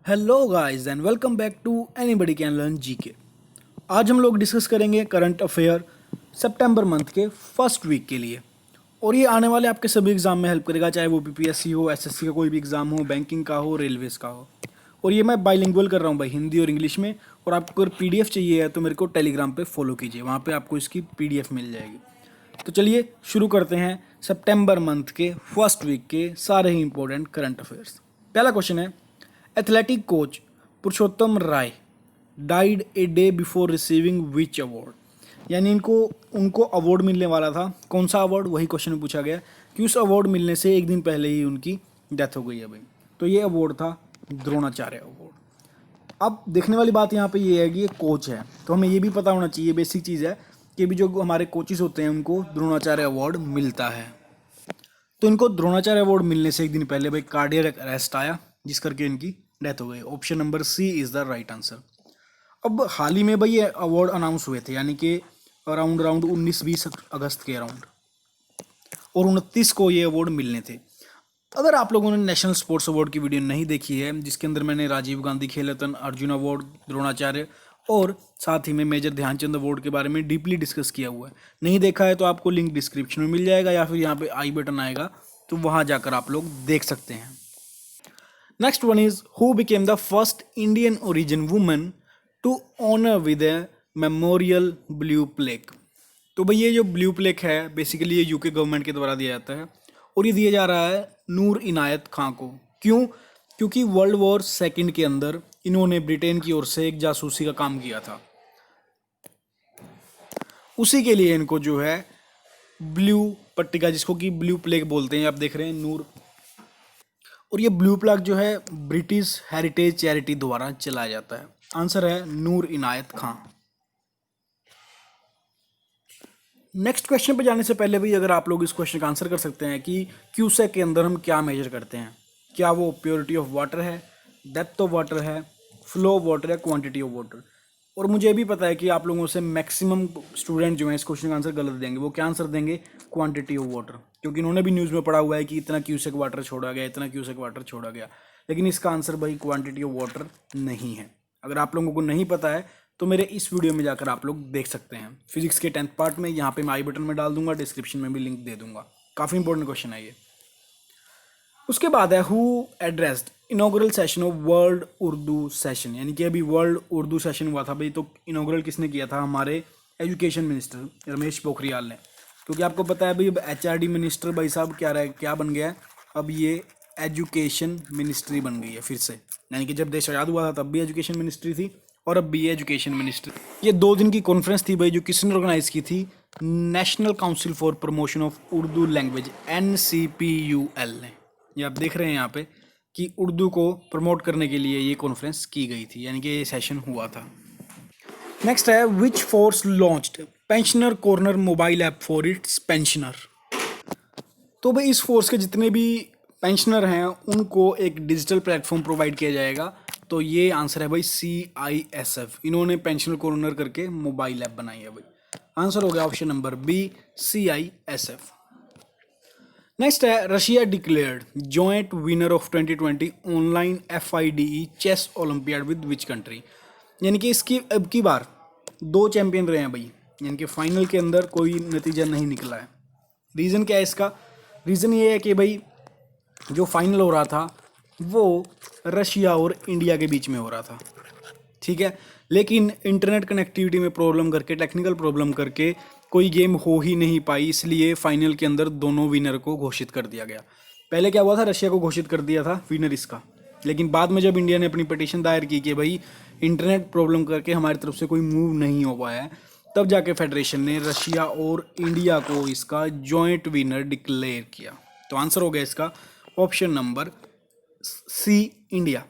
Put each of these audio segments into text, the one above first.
Hello guys and welcome back to anybody can learn GK. आज हम लोग discuss करेंगे करंट अफेयर सितंबर मंथ के फर्स्ट वीक के लिए। और ये आने वाले आपके सभी एग्जाम में हेल्प करेगा, चाहे वो बीपीएससी हो, एसएससी का कोई भी एग्जाम हो, बैंकिंग का हो, रेलवेज का हो। और ये मैं बाइलिंगुअल कर रहा हूँ भाई, हिंदी और इंग्लिश में। और आपको अगर पीडीएफ चाहिए है तो मेरे को टेलीग्राम पे फॉलो कीजिए, वहाँ पे आपको इसकी पीडीएफ मिल जाएगी। तो चलिए शुरू करते हैं सितंबर मंथ के फर्स्ट वीक के सारे ही इंपॉर्टेंट करंट अफेयर्स। पहला क्वेश्चन है, athletic coach Purushottam Rai died a day before receiving which award. यानी इनको उनको अवार्ड मिलने वाला था, कौन सा अवार्ड, वही क्वेश्चन में पूछा गया कि उस अवार्ड मिलने से एक दिन पहले ही उनकी डेथ हो गई है भाई। तो ये अवार्ड था द्रोणाचार्य अवार्ड। अब देखने वाली बात यहाँ पे ये है कि ये कोच है, तो हमें ये भी पता होना चाहिए, बेसिक चीज़ है कि भी जो हमारे कोचेस होते हैं उनको द्रोणाचार्य अवार्ड मिलता है। तो इनको द्रोणाचार्य अवार्ड मिलने से एक दिन पहले भाई कार्डियक अरेस्ट आया, जिस करके इनकी डेथ हो गई। Option number C is the right answer. अब हाल ही में भाई ये अवार्ड अनाउंस हुए थे, यानी कि अराउंड 19-20 अगस्त के अराउंड, और 29 को ये अवार्ड मिलने थे। अगर आप लोगों ने नेशनल स्पोर्ट्स अवार्ड की वीडियो नहीं देखी है, जिसके अंदर मैंने राजीव गांधी खेल रत्न, अर्जुन अवार्ड, द्रोणाचार्य और साथ ही में मेजर ध्यानचंद अवार्ड के बारे में डीपली डिस्कस किया हुआ है, नहीं देखा है तो आपको लिंक डिस्क्रिप्शन में मिल जाएगा या फिर यहाँ पे आई बटन आएगा, तो वहाँ जाकर आप लोग देख सकते हैं। Next one is who became the first Indian origin woman to honour with a memorial blue plaque. तो भाई ये जो ब्लू प्लेक है बेसिकली ये यूके गवर्नमेंट के द्वारा दिया जाता है, और ये दिया जा रहा है नूर इनायत खां को। क्यों? क्योंकि वर्ल्ड वॉर सेकंड के अंदर इन्होंने ब्रिटेन की ओर से एक जासूसी का काम किया था, उसी के लिए इनको जो है ब्लू पट्टिका, जिसको कि ब्लू प्लेक बोलते हैं, आप देख रहे हैं नूर। और ये ब्लू प्लेक जो है ब्रिटिश हेरिटेज चैरिटी द्वारा चलाया जाता है। आंसर है नूर इनायत खां। नेक्स्ट क्वेश्चन पे जाने से पहले भी अगर आप लोग इस क्वेश्चन का आंसर कर सकते हैं कि क्यूसेक के अंदर हम क्या मेजर करते हैं, क्या वो प्योरिटी ऑफ वाटर है, डेप्थ ऑफ वाटर है, फ्लो ऑफ वाटर है, क्वांटिटी ऑफ वाटर। और मुझे भी पता है कि आप लोगों से मैक्सिमम स्टूडेंट जो हैं इस क्वेश्चन का आंसर गलत देंगे। वो क्या आंसर देंगे? क्वांटिटी ऑफ वाटर, क्योंकि इन्होंने भी न्यूज़ में पढ़ा हुआ है कि इतना क्यूसेक वाटर छोड़ा गया, इतना क्यूसेक वाटर छोड़ा गया। लेकिन इसका आंसर भाई क्वांटिटी ऑफ वाटर नहीं है। अगर आप लोगों को नहीं पता है तो मेरे इस वीडियो में जाकर आप लोग देख सकते हैं, फिजिक्स के 10th पार्ट में। यहाँ पे मैं आई बटन में डाल दूंगा, डिस्क्रिप्शन में भी लिंक दे दूंगा। काफ़ी इंपॉर्टेंट क्वेश्चन है ये। उसके बाद है who addressed inaugural session of world Urdu session, यानी कि अभी वर्ल्ड उर्दू सेशन हुआ था भाई, तो इनॉग्रल किसने किया था? हमारे एजुकेशन मिनिस्टर रमेश पोखरियाल ने। क्योंकि आपको पता है भाई अब एचआरडी मिनिस्टर भाई साहब क्या बन गया है, अब ये एजुकेशन मिनिस्ट्री बन गई है फिर से। यानी कि जब देश आज़ाद हुआ था तब भी एजुकेशन मिनिस्ट्री थी और अब भी एजुकेशन मिनिस्ट्री। ये 2 दिन की कॉन्फ्रेंस थी भाई, जो किसने ऑर्गेनाइज की थी? National council for promotion of Urdu language, NCPUL ने। ये आप देख रहे हैं यहाँ पे कि उर्दू को प्रमोट करने के लिए ये कॉन्फ्रेंस की गई थी, यानी कि ये सेशन हुआ था। नेक्स्ट है which force launched pensioner corner mobile app for its pensioner. तो भाई इस फोर्स के जितने भी पेंशनर हैं उनको एक डिजिटल प्लेटफॉर्म प्रोवाइड किया जाएगा। तो ये आंसर है भाई CISF। इन्होंने पेंशनर कॉर्नर करके मोबाइल ऐप बनाई है भाई। आंसर हो गया option number B, CISF। Next है Russia declared joint winner of 2020 online FIDE chess olympiad with which country. यानी कि इसकी अब की बार 2 चैंपियन रहे हैं भाई, यानी कि फाइनल के अंदर कोई नतीजा नहीं निकला है। रीज़न क्या है इसका? रीज़न ये है कि भाई जो फाइनल हो रहा था वो रशिया और इंडिया के बीच में हो रहा था, ठीक है। लेकिन इंटरनेट कनेक्टिविटी में प्रॉब्लम करके, टेक्निकल प्रॉब्लम करके कोई गेम हो ही नहीं पाई, इसलिए फाइनल के अंदर दोनों विनर को घोषित कर दिया गया। पहले क्या हुआ था, रशिया को घोषित कर दिया था विनर इसका, लेकिन बाद में जब इंडिया ने अपनी पिटीशन दायर की कि भाई इंटरनेट प्रॉब्लम करके हमारी तरफ से कोई मूव नहीं हो पाया है, तब जाके फेडरेशन ने रशिया और इंडिया को इसका जॉइंट विनर डिक्लेयर किया। तो आंसर हो गया इसका ऑप्शन नंबर सी, इंडिया।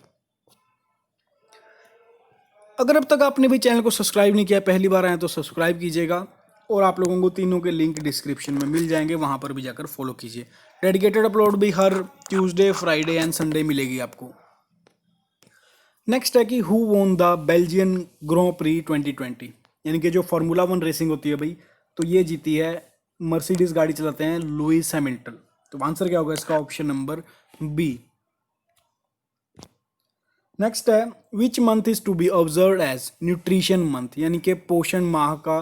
अगर अब तक आपने भी चैनल को सब्सक्राइब नहीं किया, पहली बार आए तो सब्सक्राइब कीजिएगा, और आप लोगों को तीनों के लिंक डिस्क्रिप्शन में मिल जाएंगे, वहाँ पर भी जाकर फॉलो कीजिए। डेडिकेटेड अपलोड भी हर ट्यूसडे, फ्राइडे एंड संडे मिलेगी आपको। नेक्स्ट है कि who won the Belgian ग्रों pre 2020, यानी कि जो फार्मूला 1 रेसिंग होती है भाई, तो ये जीती है, मर्सिडीज गाड़ी चलाते हैं लुइस हैमिल्टन। तो आंसर क्या होगा इसका? Option number B. नेक्स्ट है which month is to be observe as nutrition month, यानी कि पोषण माह का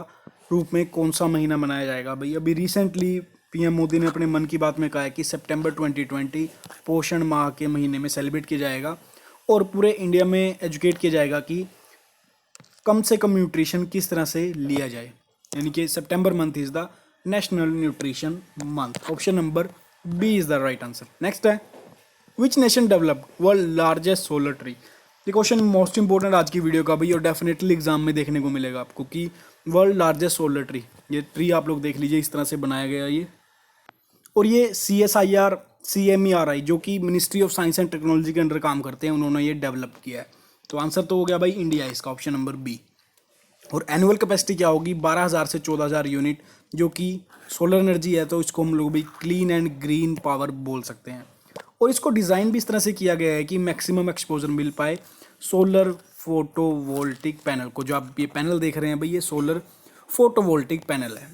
रूप में कौन सा महीना मनाया जाएगा भाई। अभी रिसेंटली पीएम मोदी ने अपने मन की बात में कहा है कि सितंबर 2020 पोषण माह के महीने में सेलिब्रेट किया जाएगा और पूरे इंडिया में एजुकेट किया जाएगा कि कम से कम न्यूट्रिशन किस तरह से लिया जाए, यानी कि September month is the national nutrition month. Option number B is the right answer. Next है which nation developed world largest solar tree. ये क्वेश्चन मोस्ट इंपॉर्टेंट आज की वीडियो का भाई, और डेफिनेटली एग्जाम में देखने को मिलेगा आपको कि वर्ल्ड लार्जेस्ट सोलर ट्री, ये ट्री आप लोग देख लीजिए इस तरह से बनाया गया ये, और ये CSIR CMERI जो कि ministry of science and technology के अंडर काम करते हैं, उन्होंने ये डेवलप किया है। तो आंसर तो हो गया भाई इंडिया इसका, ऑप्शन नंबर बी। और एनुअल कैपेसिटी क्या होगी 12,000 से 14,000 यूनिट, जो कि सोलर एनर्जी है, तो इसको हम लोग भी क्लीन एंड ग्रीन पावर बोल सकते हैं। और इसको डिज़ाइन भी इस तरह से किया गया है कि मैक्सिमम एक्सपोजर मिल पाए सोलर फोटोवोल्टिक पैनल को। जो आप ये पैनल देख रहे हैं भाई, ये सोलर फोटोवोल्टिक पैनल है।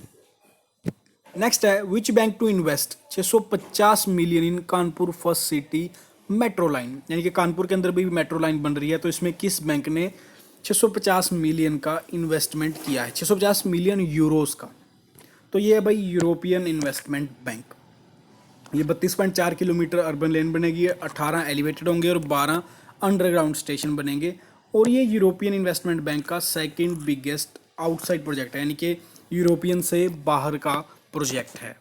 नेक्स्ट है which bank to invest 650 million in Kanpur first city metro line, यानी कि कानपुर के अंदर भी मेट्रो लाइन बन रही है, तो इसमें किस बैंक ने 650 मिलियन का इन्वेस्टमेंट किया है, 650 मिलियन यूरोस का। तो ये है भाई यूरोपियन इन्वेस्टमेंट बैंक। ये 32.4 किलोमीटर अर्बन लेन बनेगी, 18 एलिवेटेड होंगे और 12 अंडरग्राउंड स्टेशन बनेंगे। और ये यूरोपियन इन्वेस्टमेंट बैंक का सेकंड बिगेस्ट आउटसाइड प्रोजेक्ट है, यानी कि यूरोपियन से बाहर का प्रोजेक्ट है।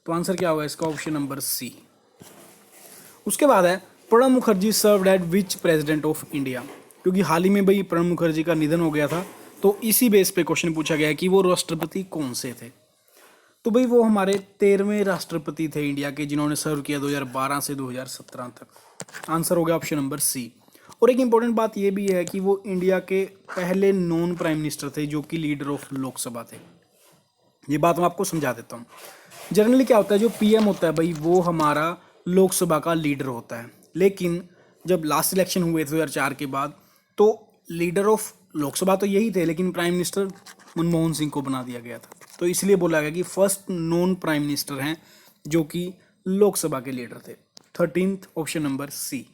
तो आंसर क्या होगा इसका, ऑप्शन नंबर सी। उसके बाद है Pranab Mukherjee served eight which president of India, क्योंकि हाल ही में भाई प्रणब मुखर्जी का निधन हो गया था, तो इसी बेस पे क्वेश्चन पूछा गया है कि वो राष्ट्रपति कौन से थे। तो भाई वो हमारे 13वें राष्ट्रपति थे इंडिया के, जिन्होंने सर्व किया 2012 से 2017 तक। आंसर हो गया ऑप्शन नंबर सी। और एक इंपॉर्टेंट बात ये भी है कि वो इंडिया के पहले नॉन प्राइम मिनिस्टर थे जो कि लीडर ऑफ लोकसभा थे। ये बात मैं आपको समझा देता हूँ। जनरली क्या होता है, जो पीएम होता है भाई वो हमारा लोकसभा का लीडर होता है, लेकिन जब लास्ट इलेक्शन हुए थे 2004 के बाद, तो लीडर ऑफ लोकसभा तो यही थे, लेकिन प्राइम मिनिस्टर मनमोहन सिंह को बना दिया गया था। तो इसलिए बोला गया कि फर्स्ट नॉन प्राइम मिनिस्टर हैं जो कि लोकसभा के लीडर थे। 13th option number C.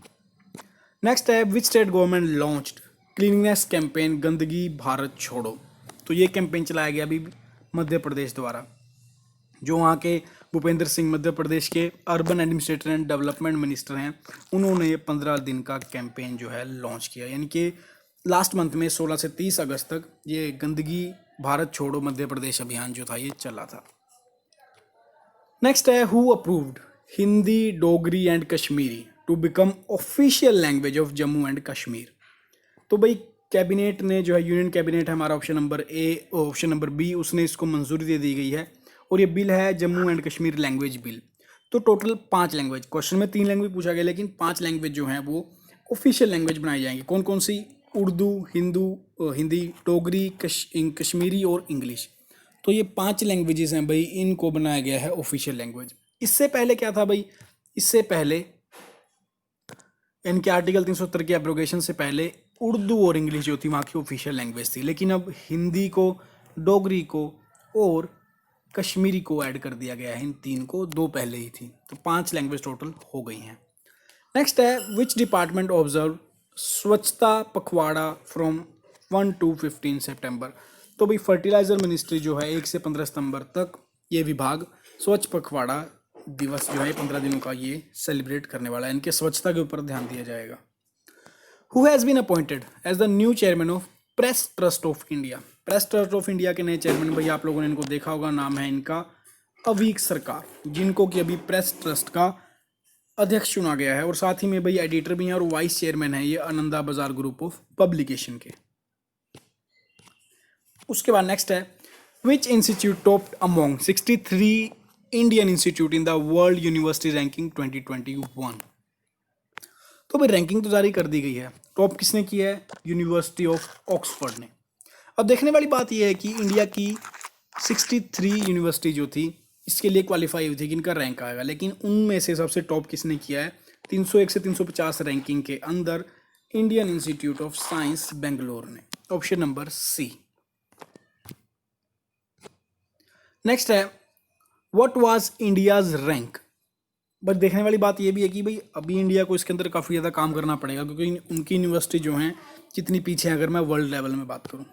Next है which state government launched cleanliness campaign Gandagi Bharat छोड़ो। तो ये कैंपेन चलाया गया अभी मध्य प्रदेश द्वारा। जो वहाँ के भूपेंद्र सिंह मध्य प्रदेश के urban administrator and development minister हैं, उन्होंने ये 15 दिन का कैंपेन जो है लॉन्च किया, यानी कि लास्ट मंथ में 16 से 30 अगस्त तक ये गंदगी भारत छोड़ो मध्य प्रदेश अभियान जो था ये चला था। नेक्स्ट है who approved Hindi Dogri and Kashmiri to become official language of Jammu and Kashmir. तो भाई कैबिनेट ने जो है, यूनियन कैबिनेट है हमारा option number A, option number B, उसने इसको मंजूरी दे दी गई है। और ये बिल है Jammu and Kashmir language bill. तो टोटल 5 लैंग्वेज, क्वेश्चन में 3 लैंग्वेज पूछा गया, लेकिन 5 लैंग्वेज जो हैं वो ऑफिशियल लैंग्वेज बनाई जाएंगी। कौन कौन सी, उर्दू, हिंदी, डोगरी, कश्मीरी और इंग्लिश। तो ये 5 लैंग्वेजेस हैं भाई, इनको बनाया गया है ऑफिशियल लैंग्वेज। इससे पहले क्या था भाई, इससे पहले इनके आर्टिकल 370 के एब्रोगेशन से पहले उर्दू और इंग्लिश जो थी वहाँ की ऑफिशियल लैंग्वेज थी, लेकिन अब हिंदी को, डोगरी को और कश्मीरी को ऐड कर दिया गया है। इन 3 को 2 पहले ही थी, तो 5 लैंग्वेज टोटल हो गई हैं। नेक्स्ट है विच डिपार्टमेंट ऑब्जर्व स्वच्छता पखवाड़ा फ्रॉम 1 to 15 सितंबर। तो भाई फर्टिलाइजर मिनिस्ट्री जो है 1 से 15 सितंबर तक ये विभाग स्वच्छ पखवाड़ा दिवस जो है 15 दिनों का ये सेलिब्रेट करने वाला है। इनके स्वच्छता के ऊपर ध्यान दिया जाएगा। Who has been appointed as the new chairman of Press Trust of India. Press Trust of India के नए चेयरमैन भाई आप लोगों ने इनको देखा होगा, नाम है इनका अवीक सरकार, जिनको कि अभी प्रेस ट्रस्ट का अध्यक्ष चुना गया है। और साथ ही में भाई एडिटर भी हैं और वाइस चेयरमैन है ये आनंदा बाजार ग्रुप ऑफ पब्लिकेशन के। उसके बाद नेक्स्ट है which institute topped among 63 Indian institute in the world university ranking 2021। तो भाई रैंकिंग तो जारी कर दी गई है, टॉप किसने की है, यूनिवर्सिटी ऑफ ऑक्सफोर्ड ने। अब देखने वाली बात यह है कि इंडिया की 63 यूनिवर्सिटी जो थी इसके लिए क्वालिफाई हुई थी कि इनका रैंक आएगा, लेकिन उनमें से सबसे टॉप किसने किया है, 301 से 350 रैंकिंग के अंदर Indian institute of science Bangalore ने, ऑप्शन नंबर सी। नेक्स्ट है what was India's rank but देखने वाली बात ये भी है कि भाई अभी इंडिया को इसके अंदर काफ़ी ज़्यादा काम करना पड़ेगा, क्योंकि उनकी यूनिवर्सिटी जो हैं कितनी पीछे हैं अगर मैं वर्ल्ड लेवल में बात करूँ।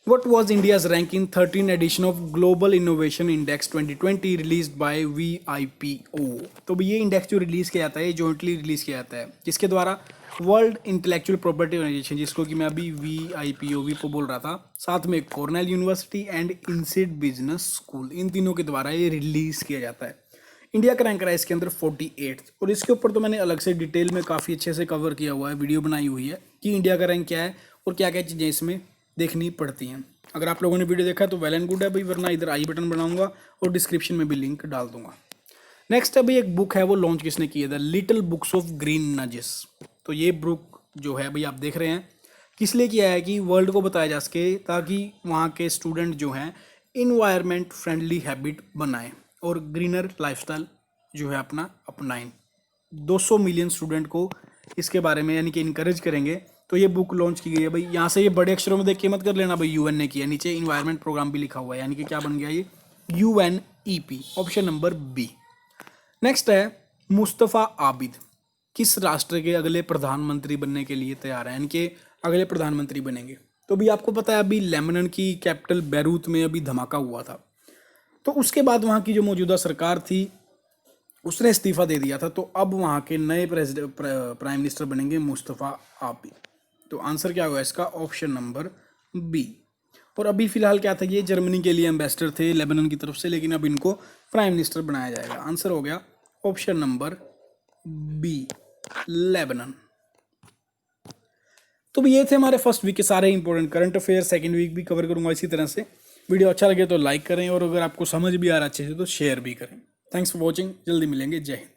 What was India's rank in 13th edition of Global Innovation Index 2020 released by VIPO? तो ये इंडेक्स जो रिलीज किया जाता है, ये जॉइंटली रिलीज किया जाता है किसके द्वारा? वर्ल्ड इंटेलेक्चुअल प्रॉपर्टी ऑर्गेनाइजेशन, जिसको कि मैं अभी VIPO बोल रहा था, साथ में Cornell University and INSEAD business school, इन तीनों के द्वारा ये रिलीज किया जाता है। इंडिया का रैंक रहा है इसके अंदर 48, और इसके ऊपर तो मैंने अलग से डिटेल में काफ़ी अच्छे से कवर किया हुआ है, वीडियो बनाई हुई है कि इंडिया का रैंक क्या है और क्या क्या चीज़ें इसमें देखनी पड़ती हैं। अगर आप लोगों ने वीडियो देखा तो वेल एंड गुड है भाई, वरना इधर आई बटन बनाऊंगा और डिस्क्रिप्शन में भी लिंक डाल दूंगा। नेक्स्ट अभी एक बुक है, वो लॉन्च किसने की है? The little books of green nudges. तो ये बुक जो है भाई आप देख रहे हैं किस लिए किया है कि वर्ल्ड को बताया जा सके, ताकि वहाँ के स्टूडेंट जो हैं इन्वायरमेंट फ्रेंडली हैबिट बनाएं और ग्रीनर लाइफस्टाइल जो है अपना अपनाएं। 200 मिलियन स्टूडेंट को इसके बारे में यानी कि इनकरेज करेंगे। तो ये बुक लॉन्च की गई है भाई, यहाँ से ये बड़े अक्षरों में देख के मत कर लेना भाई, UN ने किया, नीचे इन्वायरमेंट प्रोग्राम भी लिखा हुआ है, यानी कि क्या बन गया ये UNEP, option number B. Next है मुस्तफ़ा आबिद किस राष्ट्र के अगले प्रधानमंत्री बनने के लिए तैयार है, यानी कि अगले प्रधानमंत्री बनेंगे? तो भी आपको पता है अभी लेबनान की कैपिटल बैरूत में अभी धमाका हुआ था, तो उसके बाद वहाँ की जो मौजूदा सरकार थी उसने इस्तीफा दे दिया था, तो अब वहाँ के नए प्राइम मिनिस्टर बनेंगे मुस्तफ़ा आबिद। तो आंसर क्या होगा इसका? Option number B. और अभी फिलहाल क्या था, ये जर्मनी के लिए एम्बेसडर थे लेबनान की तरफ से, लेकिन अब इनको प्राइम मिनिस्टर बनाया जाएगा। आंसर हो गया ऑप्शन नंबर बी, लेबनान। तो ये थे हमारे फर्स्ट वीक के सारे important current affair. Second week भी कवर करूंगा इसी तरह से। वीडियो अच्छा लगे तो लाइक करें, और अगर आपको समझ भी आ रहा अच्छे से तो शेयर भी करें। थैंक्स फॉर वॉचिंग, जल्दी मिलेंगे, जय हिंद।